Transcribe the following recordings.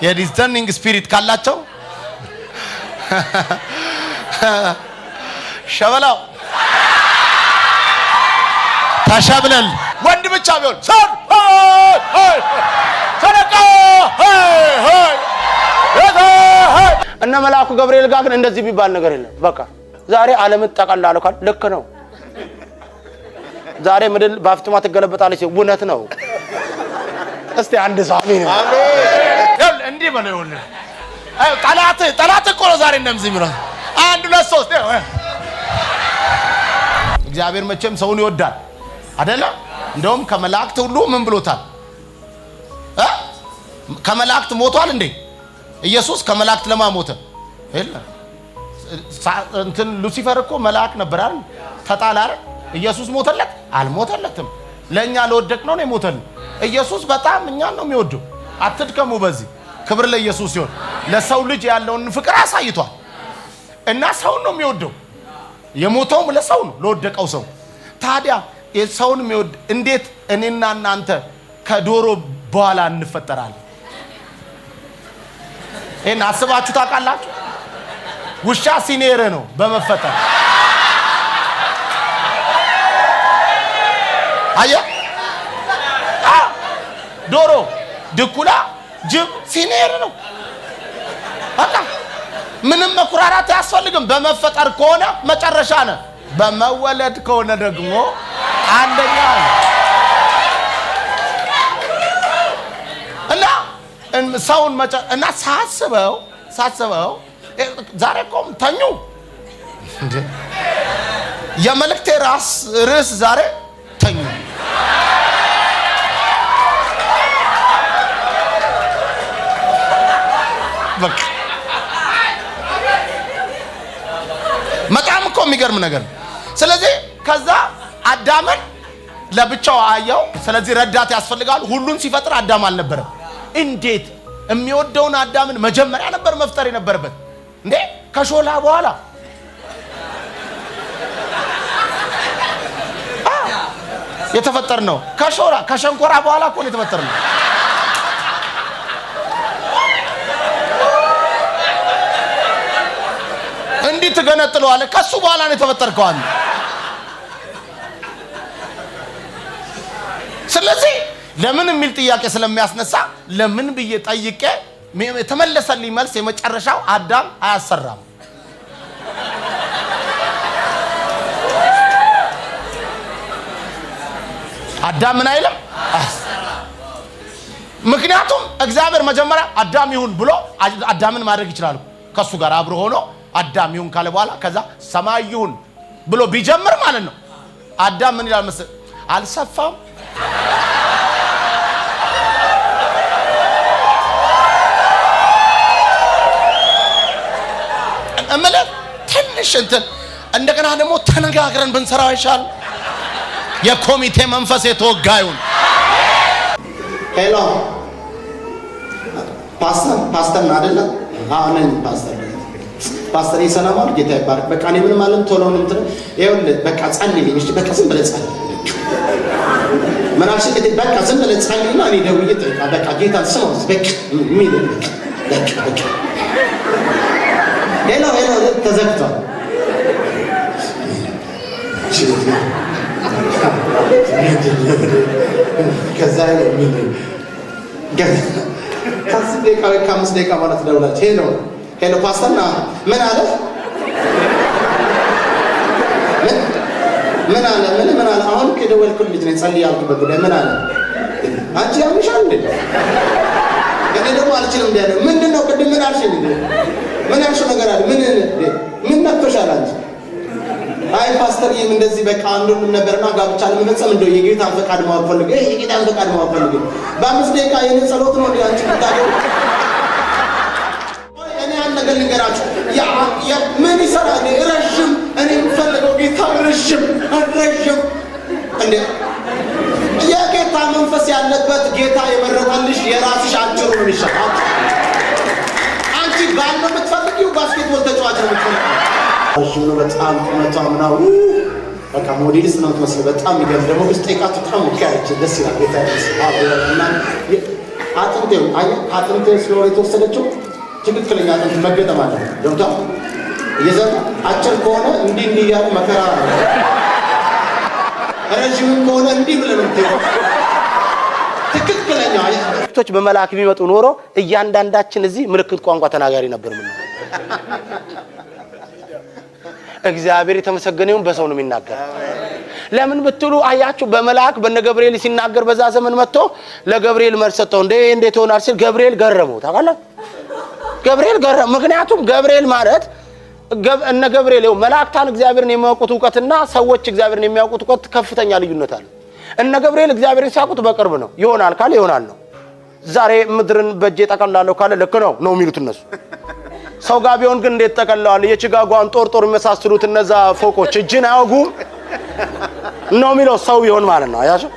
የዲስተርኒንግ ስፒሪት ካላቸው ሸበላው ተሸብለል ወንድ ብቻ ቢሆን ሰን ሰረቃ እና መልአኩ ገብርኤል ጋር ግን እንደዚህ ቢባል ነገር የለም። በቃ ዛሬ ዓለም ተጠቃላለ ካል ልክ ነው። ዛሬ ምድር ባፍጥማ ተገለበጣለች እውነት ነው። እስቲ አንድ ሳሚ ነው አሜን እንዴ በለው ነው አይ ጠላት እኮ ነው ዛሬ እንደምዚህ ብሎ አንድ ሁለት ሶስት እግዚአብሔር መቼም ሰውን ይወዳል አይደለ? እንደውም ከመላእክት ሁሉ ምን ብሎታል? ከመላእክት ሞቷል እንዴ ኢየሱስ? ከመላእክት ለማሞተ አይደለ? እንትን ሉሲፈር እኮ መልአክ ነበር አይደል? ተጣላ አይደል? ኢየሱስ ሞተለት? አልሞተለትም። ለኛ ለወደቅነው ነው የሞተልን። ኢየሱስ በጣም እኛን ነው የሚወደው። አትድከሙ በዚህ። ክብር ለኢየሱስ ይሁን። ለሰው ልጅ ያለውን ፍቅር አሳይቷል እና ሰው ነው የሚወደው። የሞተውም ለሰው ነው፣ ለወደቀው ሰው። ታዲያ የሰውን የሚወድ እንዴት እኔና እናንተ ከዶሮ በኋላ እንፈጠራለን? ይሄን አስባችሁ ታውቃላችሁ? ውሻ ሲኔር ነው በመፈጠር አያ ዶሮ ድኩላ ጅብ ሲኔር ነው። በቃ ምንም መኩራራት ያስፈልግም። በመፈጠር ከሆነ መጨረሻ ነው። በመወለድ ከሆነ ደግሞ አንደኛ እና ሰውን እና ሳስበው ዛሬ ቆም ተኙ እንዴ የመልእክቴ ርዕስ ዛሬ ተኙ። በቃ በጣም እኮ የሚገርም ነገር። ስለዚህ ከዛ አዳምን ለብቻው አየው። ስለዚህ ረዳት ያስፈልጋል። ሁሉን ሲፈጥር አዳም አልነበረም። እንዴት የሚወደውን አዳምን መጀመሪያ ነበር መፍጠር የነበረበት እንዴ? ከሾላ በኋላ የተፈጠር ነው። ከሸንኮራ በኋላ እኮ ነው የተፈጠር ነው። እንዴት ተገነጥሏል? ከሱ በኋላ ነው የተፈጠርከው አንተ። ስለዚህ ለምን የሚል ጥያቄ ስለሚያስነሳ ለምን ብዬ ጠይቄ የተመለሰልኝ መልስ የመጨረሻው አዳም አያሰራም። አዳም ምን አይልም? ምክንያቱም እግዚአብሔር መጀመሪያ አዳም ይሁን ብሎ አዳምን ማድረግ ይችላል። ከሱ ጋር አብሮ ሆኖ አዳም ይሁን ካለ በኋላ ከዛ ሰማይ ይሁን ብሎ ቢጀምር ማለት ነው። አዳም ምን ይላል መሰለህ? አልሰፋም እምልህ ትንሽ እንትን እንደገና ደግሞ ተነጋግረን ብንሰራው ይሻል። የኮሚቴ መንፈስ የተወጋዩን ሄሎ ፓስተር አይደለ? አዎ ነኝ ፓስተር ይሰናማል። ጌታ ይባርክ። በቃ እኔ ምንም አለም ቶሎ ነው እንትን ይኸውልህ በቃ ጸልይልኝ እሺ። በቃ ዝም ብለህ ጸልይ። ምን አልሽ? በቃ ዝም ብለህ ጸልይና እኔ ደውዬ በቃ ጌታ ስማው በቃ ምን በቃ ሄሎ ተዘግቷል። ከዛ ከአምስት ደቂቃ ማለት ደውላች ሄሎ ፓስተርና ምን አለ? ምን አለ? አሁን ከደወልኩልህ ልጅ ነኝ ጸልይ ያልኩበት ጉዳይ ምን አለ? አንቺ ያምሻል እንዴ? እኔ ደግሞ አልችልም እንዴ? ምንድነው? ቅድም ምን አልሽኝ እንዴ? ምን ያልሽው ነገር አለ? ምን ነክቶሻል አንቺ? አይ ፓስተር ይሄም እንደዚህ በቃ አንዱን ነበርና ጋብቻ ለመፈጸም እንደው የጌታን ፈቃድ ማወቅ ፈልጌ የጌታን ፈቃድ ማወቅ ፈልጌ በአምስት ደቂቃ የኔ ጸሎት ነው እንዴ አንቺ ብታደርጉ? እኔ አንድ ነገር ልንገራችሁ። ምን ይሰራል? ረጅም እኔ የምፈልገው ጌታ ረጅም እንዴ የጌታ መንፈስ ያለበት ጌታ የመረጠልሽ የራስሽ አጭሩ ነው የሚሻለው። አንቺ ባል ነው የምትፈልጊው? ባስኬትቦል ተጫዋች ነው የምትፈልጊው? አሽኑ በጣም ቁመቷም ነው በቃ ሞዴልስ ነው የምትመስለው። በጣም ይገርም ደግሞ ውስጥ ጠይቃቱ በጣም ወካያች ደስ ይላል። ጌታ ይመስገን። አጥንቴ አጥንቴ ስለሆነ የተወሰደችው ትክክለኛ አጥንት መገጠም አለ ገብታ እየዘራ አጭር ከሆነ እንዲህ ያለ መከራ ረጅም ከሆነ እንዲህ ብለን እንተው ትክክለኛ አይቶች በመላእክ ቢመጡ ኖሮ እያንዳንዳችን እዚህ ምልክት ቋንቋ ተናጋሪ ነበር ምን እግዚአብሔር የተመሰገነውን በሰው ነው የሚናገር ለምን ብትሉ አያችሁ በመላእክ በነገብርኤል ሲናገር በዛ ዘመን መጥቶ ለገብርኤል መርሰጠው እንዴት ሆናል ሲል ገብርኤል ገረመው ታውቃለህ ገብርኤል ገረመው ምክንያቱም ገብርኤል ማለት እነ ገብርኤል መላእክታን እግዚአብሔርን የሚያውቁት ዕውቀትና ሰዎች እግዚአብሔርን የሚያውቁት ዕውቀት ከፍተኛ ልዩነት አለ እነ ገብርኤል እግዚአብሔርን ሲያውቁት በቅርብ ነው ይሆናል ካለ ይሆናል ነው ዛሬ ምድርን በእጄ ጠቀላለሁ ካለ ልክ ነው የሚሉት እነሱ ሰው ጋር ቢሆን ግን እንዴት ጠቀለዋል የቺጋጓን ጦር የሚመሳሰሉት እነዛ ፎቆች እጅን አያውጉም ነው የሚለው ሰው ይሆን ማለት ነው አያችሁ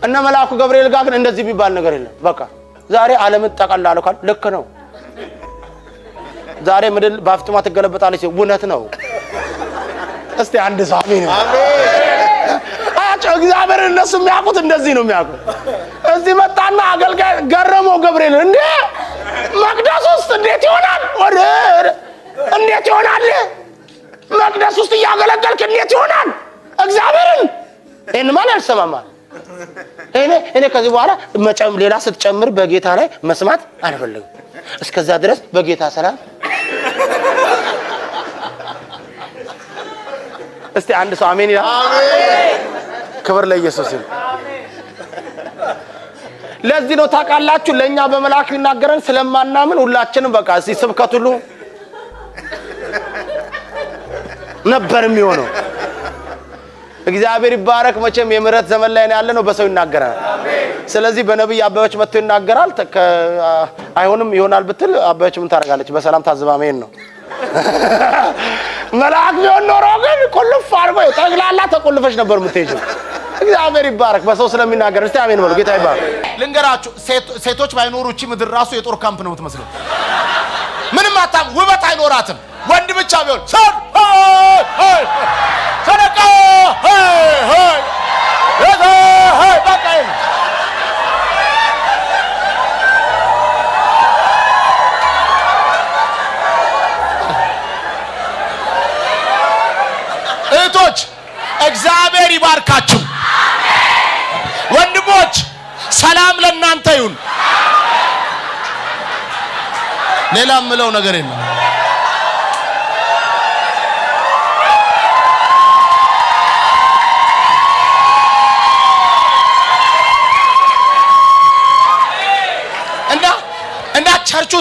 እነ መልአኩ ገብርኤል ጋር ግን እንደዚህ ቢባል ነገር የለም በቃ ዛሬ ዓለምን ጠቀላለሁ ካለ ልክ ነው ዛሬ ምድር ባፍጥማ ተገለበጣለች እውነት ነው እስቲ አንድ ሰው አሜን አያችሁ እግዚአብሔር እነሱ የሚያውቁት እንደዚህ ነው የሚያውቁት እዚህ መጣና አገልጋይ ገረመው ገብርኤል እንዴ መቅደስ ውስጥ እንዴት ይሆናል እንዴት ይሆናል መቅደስ ውስጥ ያገለገልክ እንዴት ይሆናል እግዚአብሔርን እንማን ያልሰማማል እኔ ከዚህ በኋላ ሌላ ስትጨምር በጌታ ላይ መስማት አልፈልግም እስከዛ ድረስ በጌታ ሰላም እስቲ አንድ ሰው አሜን ይላል አሜን ክብር ለኢየሱስ ይሁን ለዚህ ነው ታውቃላችሁ ለኛ በመላእክ ይናገረን ስለማናምን ሁላችንም በቃ እዚህ ስብከት ሁሉ ነበር የሚሆነው እግዚአብሔር ይባረክ መቼም የምህረት ዘመን ላይ ነው ያለነው በሰው ይናገራል አሜን ስለዚህ በነብይ አበበች መጥቶ ይናገራል አይሆንም ይሆናል ብትል አበበች ምን ታረጋለች በሰላም ታዝባ አሜን ነው መልአክ ቢሆን ኖሮ ግን ቁልፍ አድርጎ ጠቅላላ ተቆልፈሽ ነበር የምትሄጂው እግዚአብሔር ይባረክ በሰው ስለሚናገር እስቲ አሜን በሉ ጌታ ይባረክ ልንገራችሁ ሴቶች ባይኖሩ እቺ ምድር ራሱ የጦር ካምፕ ነው የምትመስለው ምንም አታም ውበት አይኖራትም ወንድ ብቻ ቢሆን ሰደቃ በቃ እህቶች እግዚአብሔር ይባርካችሁ ወንድሞች ሰላም ለእናንተ ይሁን ሌላ ምለው ነገር የለም እና ቸርች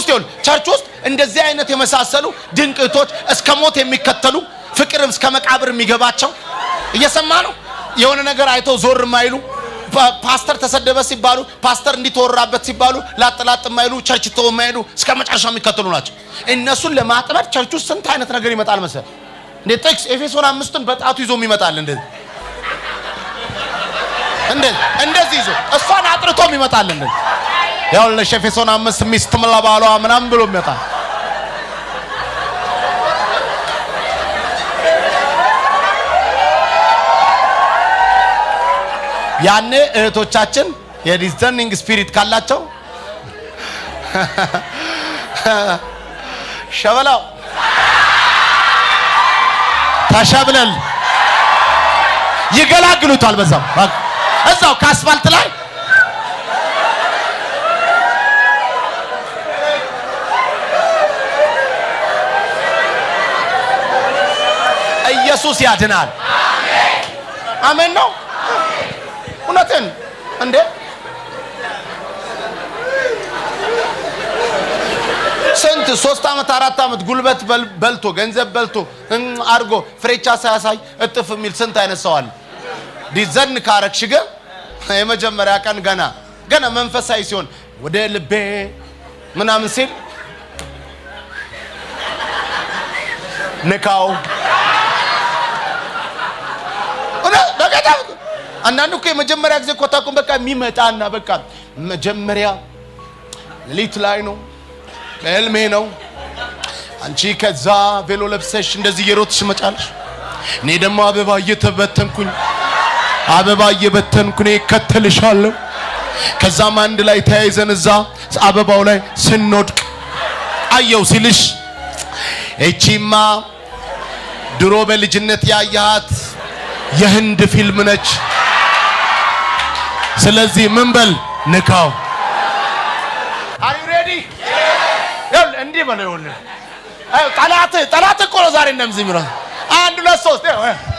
ውስጥ እንደዚህ አይነት የመሳሰሉ ድንቅቶች እስከ ሞት የሚከተሉ ፍቅርም እስከ መቃብር የሚገባቸው እየሰማ ነው የሆነ ነገር አይተው ዞር ማይሉ ፓስተር ተሰደበ ሲባሉ ፓስተር እንዲተወራበት ሲባሉ ላጥላጥ ማይሉ ቸርች ተው ማይሉ እስከ መጨረሻ የሚከተሉ ናቸው እነሱን ለማጥመድ ቸርች ውስጥ ስንት አይነት ነገር ይመጣል መሰል እንደ ጥቅስ ኤፌሶን 5ን በጣቱ ይዞ ይመጣል እንደዚህ ይዞ እሷን አጥርቶ ይመጣል ያው ለኤፌሶን 5 ሚስት መላባሏ ምናምን ብሎ ይመጣል ያኔ እህቶቻችን የዲዘርኒንግ ስፒሪት ካላቸው ሸበላው ተሸብለል ይገላግሉታል እዛው ከአስፋልት ላይ ኢየሱስ ያድናል አሜን ነው እውነትን እንዴ ስንት 3 አመት 4 አመት ጉልበት በልቶ ገንዘብ በልቶ አርጎ ፍሬቻ ሳያሳይ እጥፍ የሚል ስንት አይነት ሰው አለ ዲዘርን ካረክሽ ግን የመጀመሪያ ቀን ገና መንፈሳዊ ሲሆን ወደ ልቤ ምናምን ሲል ንካው አንዳንዱ እኮ የመጀመሪያ ጊዜ ኮታኩን በቃ የሚመጣና በቃ መጀመሪያ ሌሊት ላይ ነው በህልሜ ነው አንቺ ከዛ ቬሎ ለብሰሽ እንደዚህ የሮጥሽ መጫለሽ እኔ ደግሞ አበባ እየበተንኩኝ እከተልሻለሁ ከዛም አንድ ላይ ተያይዘን እዛ አበባው ላይ ስንወድቅ አየው ሲልሽ እቺማ ድሮ በልጅነት ያያት የህንድ ፊልም ነች። ስለዚህ ምን በል ንካው። Are you ready? ያው እንዲህ በለው። ጠላት እኮ ነው ዛሬ እንደምዚህ የሚለው 1 2 3